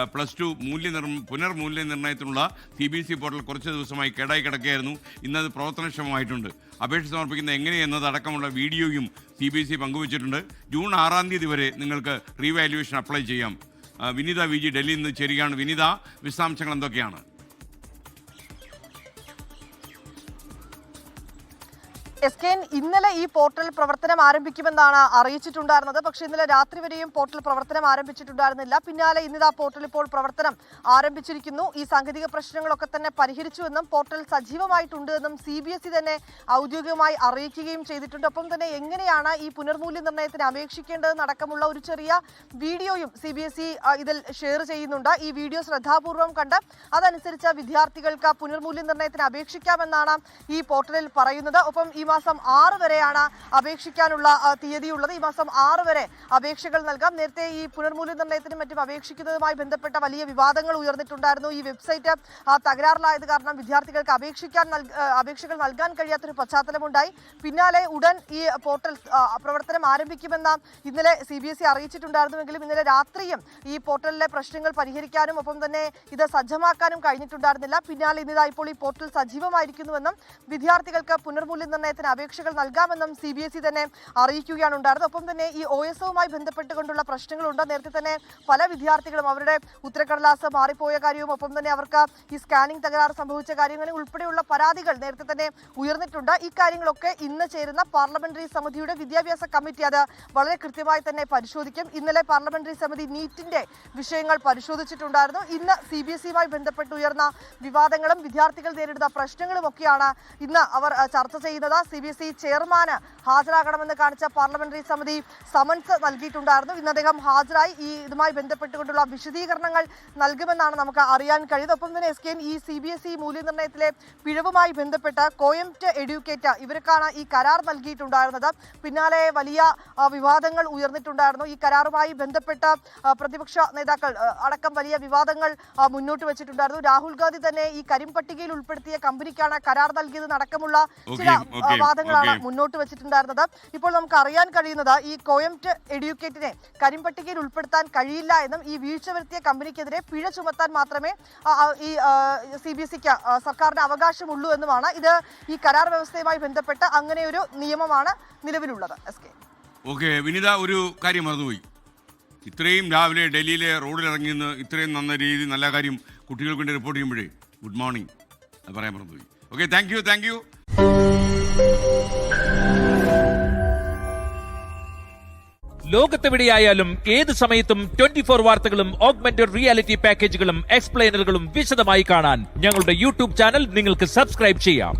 +2 പുനർമൂല്യനിർണ്ണയത്തിനുള്ള CBSE portal കുറച്ച് ദിവസമായി കേടായി കിടക്കുകയായിരുന്നു. ഇന്നത് പ്രവർത്തനക്ഷമമായിട്ടുണ്ട്. അപേക്ഷ സമർപ്പിക്കുന്നത് എങ്ങനെയെന്നതടക്കമുള്ള വീഡിയോയും CBSE പങ്കുവച്ചിട്ടുണ്ട്. ജൂൺ 6 തീയതി വരെ നിങ്ങൾക്ക് റീവാല്യുവേഷൻ അപ്ലൈ ചെയ്യാം. വിനീത VG ഡൽഹിയിൽ നിന്ന് ചേരുകയാണ്. വിനീത, വിശദാംശങ്ങൾ എന്തൊക്കെയാണ്? ഇന്നലെ ഈ പോർട്ടൽ പ്രവർത്തനം ആരംഭിക്കുമെന്നാണ് അറിയിച്ചിട്ടുണ്ടായിരുന്നത്. പക്ഷേ ഇന്നലെ രാത്രി വരെയും പോർട്ടൽ പ്രവർത്തനം ആരംഭിച്ചിട്ടുണ്ടായിരുന്നില്ല. പിന്നാലെ ഇന്നിതാ പോർട്ടൽ ഇപ്പോൾ പ്രവർത്തനം ആരംഭിച്ചിരിക്കുന്നു. ഈ സാങ്കേതിക പ്രശ്നങ്ങളൊക്കെ തന്നെ പരിഹരിച്ചുവെന്നും പോർട്ടൽ സജീവമായിട്ടുണ്ട് എന്നും CBSE തന്നെ ഔദ്യോഗികമായി അറിയിക്കുകയും ചെയ്തിട്ടുണ്ട്. ഒപ്പം തന്നെ എങ്ങനെയാണ് ഈ പുനർമൂല്യനിർണ്ണയത്തിന് അപേക്ഷിക്കേണ്ടതെന്നടക്കമുള്ള ഒരു ചെറിയ വീഡിയോയും CBSE ഇതിൽ ഷെയർ ചെയ്യുന്നുണ്ട്. ഈ വീഡിയോ ശ്രദ്ധാപൂർവം കണ്ട് അതനുസരിച്ച് വിദ്യാർത്ഥികൾക്ക് പുനർമൂല്യനിർണ്ണയത്തിന് അപേക്ഷിക്കാമെന്നാണ് ഈ പോർട്ടലിൽ പറയുന്നത്. ഒപ്പം ഈ മാസം 6 വരെയാണ് അപേക്ഷിക്കാനുള്ള തീയതിയുള്ളത്. ഈ മാസം 6 വരെ അപേക്ഷകൾ നൽകാം. നേരത്തെ ഈ പുനർമൂല്യനിർണ്ണയത്തിനും മറ്റും അപേക്ഷിക്കുന്നതുമായി ബന്ധപ്പെട്ട വലിയ വിവാദങ്ങൾ ഉയർന്നിട്ടുണ്ടായിരുന്നു. ഈ വെബ്സൈറ്റ് തകരാറിലായത് കാരണം വിദ്യാർത്ഥികൾക്ക് അപേക്ഷകൾ നൽകാൻ കഴിയാത്തൊരു പശ്ചാത്തലമുണ്ടായി. പിന്നാലെ ഉടൻ ഈ പോർട്ടൽ പ്രവർത്തനം ആരംഭിക്കുമെന്ന് ഇന്നലെ CBSE അറിയിച്ചിട്ടുണ്ടായിരുന്നുവെങ്കിലും ഇന്നലെ രാത്രിയും ഈ പോർട്ടലിലെ പ്രശ്നങ്ങൾ പരിഹരിക്കാനും ഒപ്പം തന്നെ ഇത് സജ്ജമാക്കാനും കഴിഞ്ഞിട്ടുണ്ടായിരുന്നില്ല. പിന്നാലെ ഇന്നിതാ ഇപ്പോൾ ഈ പോർട്ടൽ സജീവമായിരിക്കുന്നുവെന്നും വിദ്യാർത്ഥികൾക്ക് പുനർമൂല്യനിർണ്ണയത്തിന് അപേക്ഷകൾ നൽകാമെന്നും CBSE തന്നെ അറിയിക്കുകയാണ് ഉണ്ടായിരുന്നത്. ഒപ്പം തന്നെ ഈ OSവുമായി ബന്ധപ്പെട്ടുകൊണ്ടുള്ള പ്രശ്നങ്ങളുണ്ട്. നേരത്തെ തന്നെ പല വിദ്യാർത്ഥികളും അവരുടെ ഉത്തരക്കടലാസ് മാറിപ്പോയ കാര്യവും ഒപ്പം തന്നെ അവർക്ക് ഈ സ്കാനിംഗ് തകരാറ് സംഭവിച്ച കാര്യങ്ങളിൽ ഉൾപ്പെടെയുള്ള പരാതികൾ നേരത്തെ തന്നെ ഉയർന്നിട്ടുണ്ട്. ഈ കാര്യങ്ങളൊക്കെ ഇന്ന് ചേരുന്ന പാർലമെന്ററി സമിതിയുടെ വിദ്യാഭ്യാസ കമ്മിറ്റി അത് വളരെ കൃത്യമായി തന്നെ പരിശോധിക്കും. ഇന്നലെ പാർലമെന്ററി സമിതി നീറ്റിന്റെ വിഷയങ്ങൾ പരിശോധിച്ചിട്ടുണ്ടായിരുന്നു. ഇന്ന് CBSEയുമായി ബന്ധപ്പെട്ട് ഉയർന്ന വിവാദങ്ങളും വിദ്യാർത്ഥികൾ നേരിടുന്ന പ്രശ്നങ്ങളും ഒക്കെയാണ് ഇന്ന് അവർ ചർച്ച ചെയ്യുന്നത്. CBSE ചെയർമാന് ഹാജരാകണമെന്ന് കാണിച്ച പാർലമെന്ററി സമിതി സമൻസ് നൽകിയിട്ടുണ്ടായിരുന്നു. ഇന്ന് അദ്ദേഹം ഹാജരായി ഇതുമായി ബന്ധപ്പെട്ടുകൊണ്ടുള്ള വിശദീകരണങ്ങൾ നൽകുമെന്നാണ് നമുക്ക് അറിയാൻ കഴിയുന്നത്. ഒപ്പം തന്നെ ഈ CBSE മൂല്യനിർണ്ണയത്തിലെ പിഴവുമായി ബന്ധപ്പെട്ട് കോയംറ്റ് എഡ്യൂക്കേറ്റ് ഇവർക്കാണ് ഈ കരാർ നൽകിയിട്ടുണ്ടായിരുന്നത്. പിന്നാലെ വലിയ വിവാദങ്ങൾ ഉയർന്നിട്ടുണ്ടായിരുന്നു. ഈ കരാറുമായി ബന്ധപ്പെട്ട് പ്രതിപക്ഷ നേതാക്കൾ അടക്കം വലിയ വിവാദങ്ങൾ മുന്നോട്ട് വെച്ചിട്ടുണ്ടായിരുന്നു. രാഹുൽ ഗാന്ധി തന്നെ ഈ കരിമ്പട്ടികയിൽ ഉൾപ്പെടുത്തിയ കമ്പനിക്കാണ് കരാർ നൽകിയത് അടക്കമുള്ള ചില വാദങ്ങളാണ് മുന്നോട്ട് വെച്ചിട്ടുണ്ടായിരുന്നത്. ഇപ്പോൾ നമുക്ക് അറിയാൻ കഴിയുന്നത് ഈ കോയംറ്റ് എഡ്യൂക്കേറ്റിനെ കരിമ്പട്ടികയിൽ ഉൾപ്പെടുത്താൻ കഴിയില്ല എന്നും ഈ വീഴ്ച വരുത്തിയ കമ്പനിക്കെതിരെ പിഴ ചുമത്താൻ മാത്രമേ ഈ CBSEക്ക് സർക്കാരിന് അവകാശമുള്ളൂ എന്നുമാണ്. ഇത് ഈ കരാർ വ്യവസ്ഥയുമായി ബന്ധപ്പെട്ട് അങ്ങനെ ഒരു നിയമമാണ് നിലവിലുള്ളത്. വിനിത, ഒരു കാര്യം മറന്നുപോയി. ഇത്രയും രാവിലെ ഡൽഹിയിലെ റോഡിലിറങ്ങി നിന്ന് ഇത്രയും നല്ല കാര്യം കുട്ടികൾക്ക് വേണ്ടി റിപ്പോർട്ട് ചെയ്യുമ്പോഴേ ഗുഡ് മോർണിംഗ് പറയാൻ മറന്നുപോയി. Thank you. ലോകത്തെവിടെയായാലും ഏത് സമയത്തും 24 വാർത്തകളും ഓഗ്മെന്റഡ് റിയാലിറ്റി പാക്കേജുകളും എക്സ്പ്ലെയിനറുകളും വിശദമായി കാണാൻ ഞങ്ങളുടെ YouTube ചാനൽ നിങ്ങൾക്ക് സബ്സ്ക്രൈബ് ചെയ്യാം.